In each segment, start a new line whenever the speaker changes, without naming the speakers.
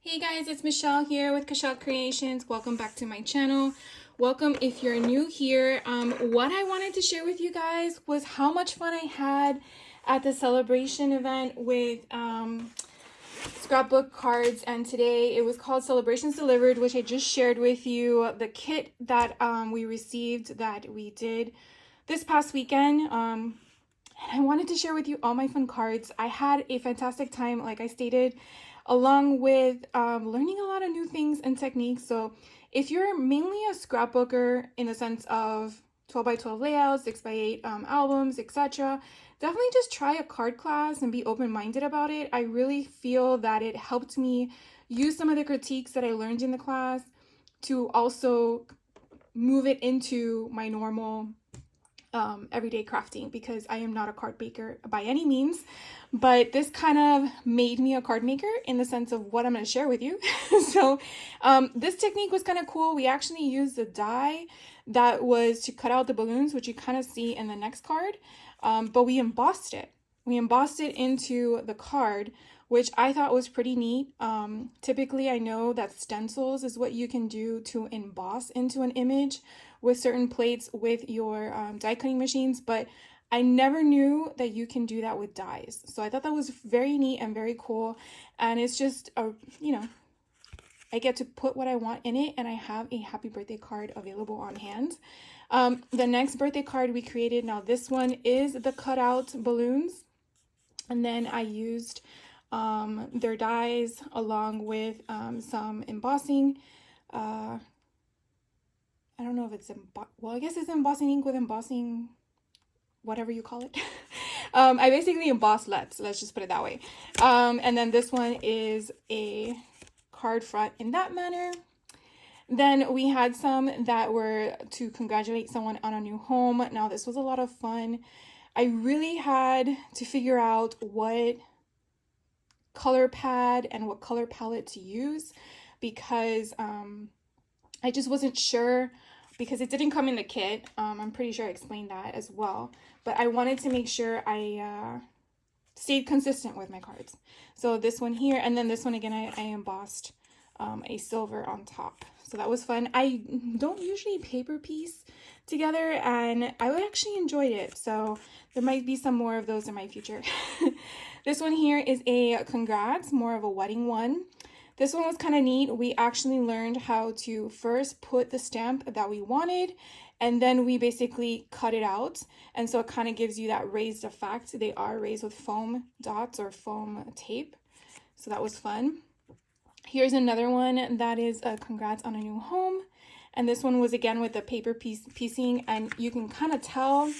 Hey guys, it's Michelle here with Kashal Creations. Welcome back to my channel. Welcome if you're new here. What I wanted to share with you guys was how much fun I had at the celebration event with scrapbook cards, and today it was called Celebrations Delivered, which I just shared with you the kit that we received that we did this past weekend. And I wanted to share with you all my fun cards. I had a fantastic time, like I stated, along with learning a lot of new things and techniques. So if you're mainly a scrapbooker in the sense of 12 by 12 layouts, 6 by 8 albums, etc., definitely just try a card class and be open-minded about it. I really feel that it helped me use some of the critiques that I learned in the class to also move it into my normal everyday crafting, because I am not a card maker by any means, but this kind of made me a card maker in the sense of what I'm going to share with you. So this technique was kind of cool. We actually used a die that was to cut out the balloons, which you kind of see in the next card, but we embossed it. We embossed it into the card, which I thought was pretty neat. Typically, I know that stencils is what you can do to emboss into an image with certain plates with your die cutting machines, but I never knew that you can do that with dies. So I thought that was very neat and very cool. And it's just, I get to put what I want in it, and I have a happy birthday card available on hand. The next birthday card we created, now this one is the cutout balloons. And then I used their dies along with some embossing. I don't know if it's well, I guess it's embossing ink with embossing, whatever you call it. I basically embossed let's just put it that way. And then this one is a card front in that manner. Then we had some that were to congratulate someone on a new home. Now this was a lot of fun. I really had to figure out what color pad and what color palette to use, because I just wasn't sure, because it didn't come in the kit. I'm pretty sure I explained that as well, but I wanted to make sure I stayed consistent with my cards. So this one here, and then this one again, I embossed a silver on top. So that was fun. I don't usually paper piece together, and I actually enjoyed it. So there might be some more of those in my future. This one here is a congrats, more of a wedding one. This one was kind of neat. We actually learned how to first put the stamp that we wanted, and then we basically cut it out. And so it kind of gives you that raised effect. They are raised with foam dots or foam tape. So that was fun. Here's another one that is a congrats on a new home. And this one was again with the paper piecing, and you can kind of tell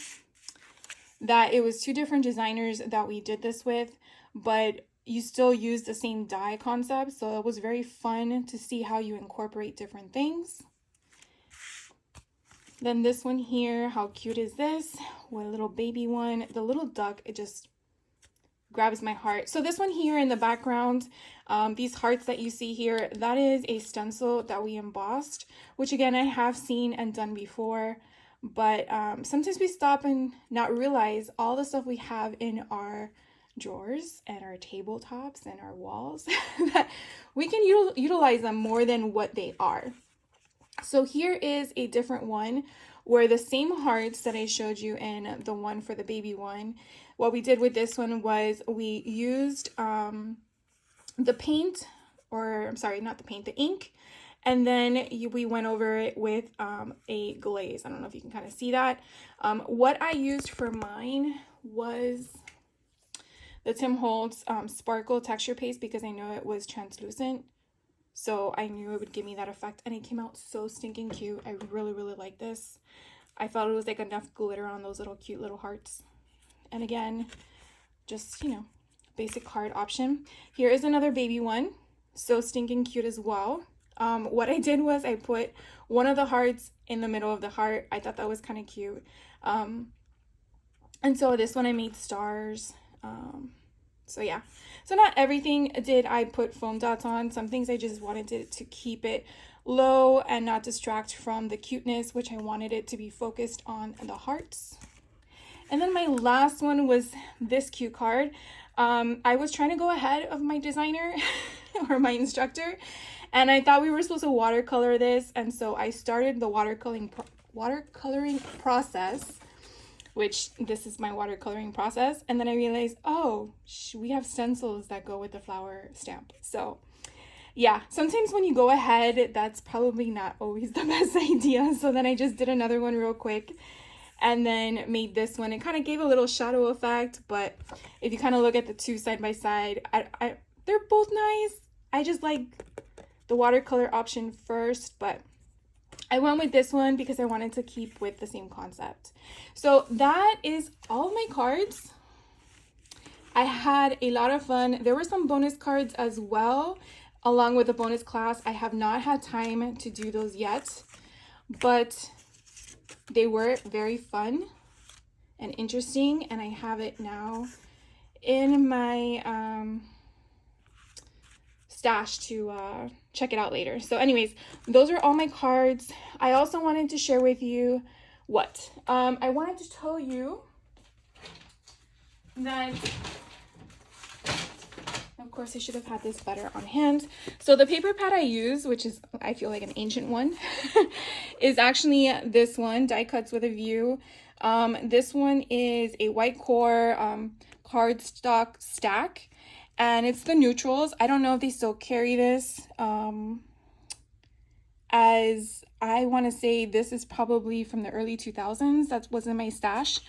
that it was two different designers that we did this with, but you still use the same die concept. So it was very fun to see how you incorporate different things. Then this one here, how cute is this? What a little baby one. The little duck, it just grabs my heart. So this one here in the background, these hearts that you see here, that is a stencil that we embossed, which again, I have seen and done before, but sometimes we stop and not realize all the stuff we have in our drawers and our tabletops and our walls that we can utilize them more than what they are. So here is a different one where the same hearts that I showed you in the one for the baby one, what we did with this one was we used the paint, or I'm sorry, not the paint, the ink, and then we went over it with a glaze. I don't know if you can kind of see that. What I used for mine was the Tim Holtz Sparkle Texture Paste, because I know it was translucent. So I knew it would give me that effect, and it came out so stinking cute. I really, really like this. I felt it was like enough glitter on those little cute little hearts. And again, just, basic card option. Here is another baby one. So stinking cute as well. What I did was I put one of the hearts in the middle of the heart. I thought that was kind of cute. And so this one I made stars. So yeah, so not everything did I put foam dots on. Some things I just wanted to keep it low and not distract from the cuteness, which I wanted it to be focused on the hearts. And then my last one was this cute card. I was trying to go ahead of my designer or my instructor, and I thought we were supposed to watercolor this, and so I started the watercoloring process, which this is my watercoloring process, and then I realized, oh, we have stencils that go with the flower stamp. So yeah, sometimes when you go ahead, that's probably not always the best idea. So then I just did another one real quick and then made this one. It kind of gave a little shadow effect, but if you kind of look at the two side by side, they're both nice. I just like the watercolor option first, but I went with this one because I wanted to keep with the same concept. So that is all of my cards. I had a lot of fun. There were some bonus cards as well, along with the bonus class. I have not had time to do those yet, but they were very fun and interesting, and I have it now in my stash to check it out later. So anyways, those are all my cards. I also wanted to share with you what I wanted to tell you that, of course, I should have had this better on hand. So the paper pad I use, which is, I feel like, an ancient one, is actually this one, Die Cuts with a View. This one is a white core cardstock stack, and it's the neutrals. I don't know if they still carry this, as I want to say this is probably from the early 2000s. That was in my stash.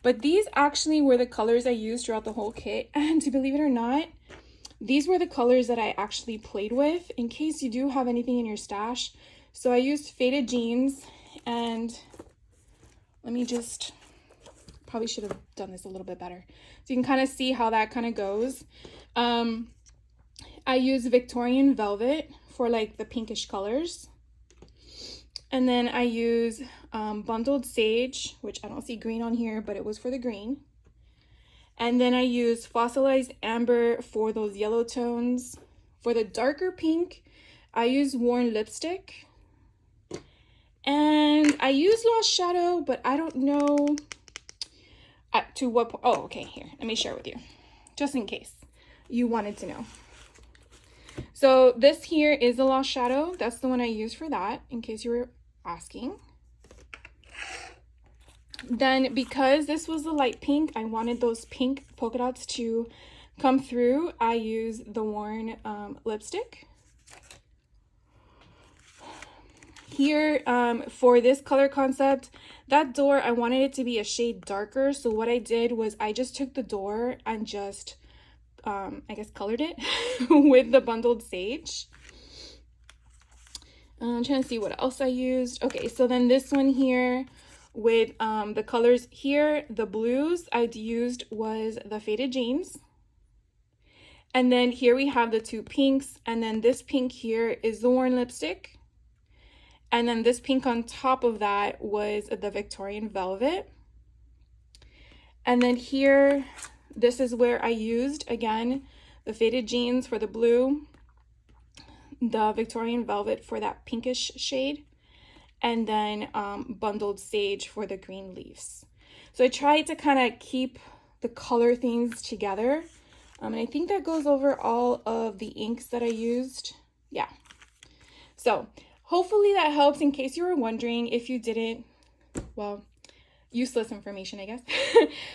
But these actually were the colors I used throughout the whole kit. And to believe it or not, these were the colors that I actually played with in case you do have anything in your stash. So I used Faded Jeans, and let me just, probably should have done this a little bit better. So you can kind of see how that kind of goes. I use Victorian Velvet for like the pinkish colors. And then I use Bundled Sage, which I don't see green on here, but it was for the green. And then I use Fossilized Amber for those yellow tones. For the darker pink, I use Worn Lipstick. And I use Lost Shadow, but I don't know to what point. Oh, okay, here, let me share with you, just in case you wanted to know. So this here is the Lost Shadow. That's the one I used for that, in case you were asking. Then, because this was the light pink, I wanted those pink polka dots to come through. I use the Worn lipstick. Here, for this color concept, that door, I wanted it to be a shade darker. So what I did was I just took the door and just, I guess, colored it with the Bundled Sage. I'm trying to see what else I used. Okay, so then this one here with the colors here, the blues I used was the Faded Jeans. And then here we have the two pinks, and then this pink here is the Worn Lipstick. And then this pink on top of that was the Victorian Velvet. And then here, this is where I used, again, the Faded Jeans for the blue, the Victorian Velvet for that pinkish shade, and then Bundled Sage for the green leaves. So I tried to kind of keep the color themes together. And I think that goes over all of the inks that I used. Yeah. So hopefully that helps. In case you were wondering, if you didn't, well, useless information, I guess.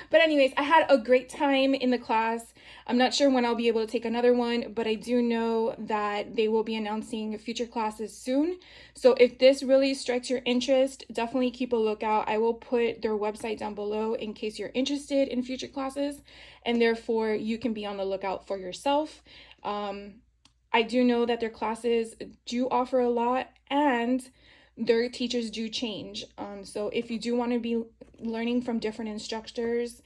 But anyways, I had a great time in the class. I'm not sure when I'll be able to take another one, but I do know that they will be announcing future classes soon. So if this really strikes your interest, definitely keep a lookout. I will put their website down below in case you're interested in future classes, and therefore you can be on the lookout for yourself. I do know that their classes do offer a lot, and their teachers do change. So if you do want to be learning from different instructors,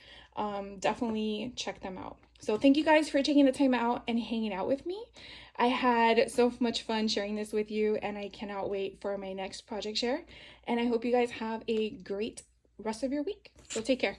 definitely check them out. So thank you guys for taking the time out and hanging out with me. I had so much fun sharing this with you, and I cannot wait for my next project share. And I hope you guys have a great rest of your week. So take care.